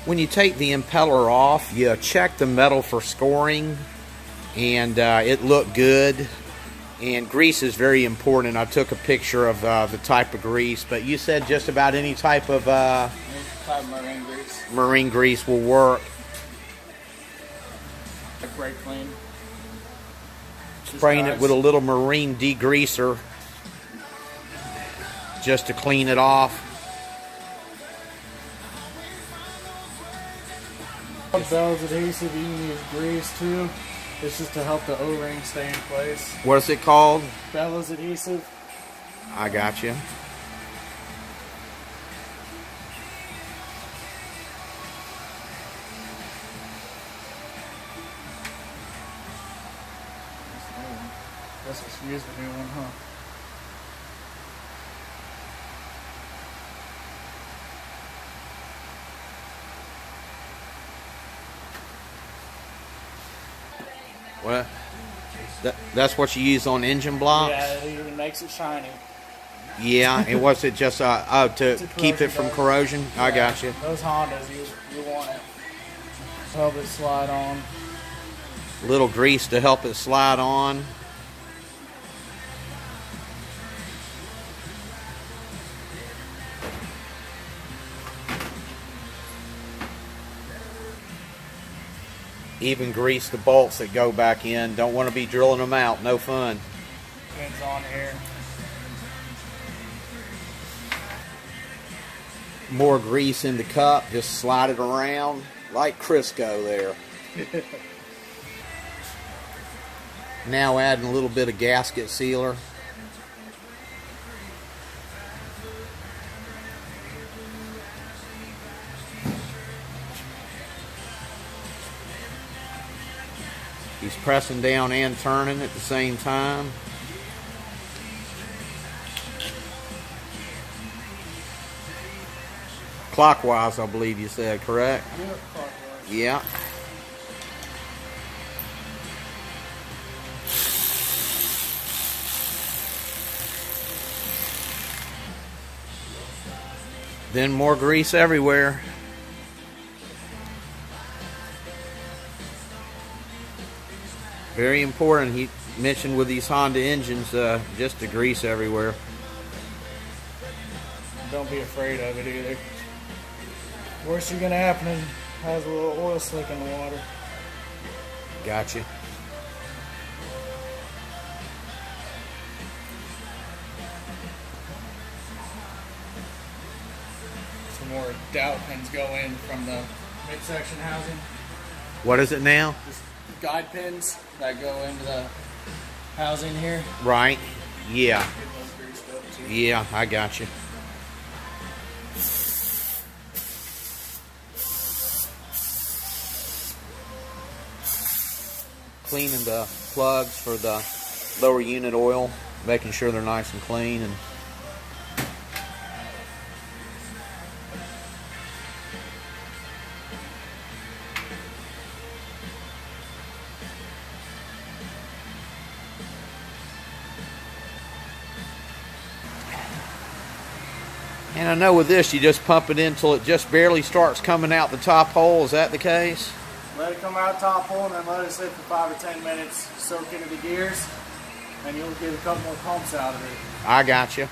When you take the impeller off, you check the metal for scoring, and it looked good. And grease is very important. I took a picture of the type of grease, but you said just about any type of marine grease will work. A brake clean. Spraying it with a little marine degreaser just to clean it off. Bell's adhesive, you can use grease too. This is to help the O-ring stay in place. What is it called? Bell's adhesive. I got you. Guess we should use the new one, huh? Well, that's what you use on engine blocks? Yeah, it even makes it shiny. Yeah, and what's it just to keep it from corrosion? Yeah, I got you. Those Hondas, you want it to help it slide on. Little grease to help it slide on. Even grease the bolts that go back in. Don't want to be drilling them out. No fun. Pins on here. More grease in the cup. Just slide it around like Crisco there. Now adding a little bit of gasket sealer. He's pressing down and turning at the same time. Clockwise, I believe you said, correct? Yeah, clockwise. Yeah. Then more grease everywhere. Very important. He mentioned with these Honda engines, just the grease everywhere. Don't be afraid of it either. Worst thing gonna happen is has a little oil slick in the water. Gotcha. Some more dowel pins go in from the midsection housing. What is it now? Just guide pins that go into the housing here. Right. Yeah. Yeah, I got you. Cleaning the plugs for the lower unit oil, making sure they're nice and clean. And I know with this, you just pump it in until it just barely starts coming out the top hole. Is that the case? Let it come out top hole and then let it sit for 5 or 10 minutes, soak into the gears, and you'll get a couple more pumps out of it. I got you.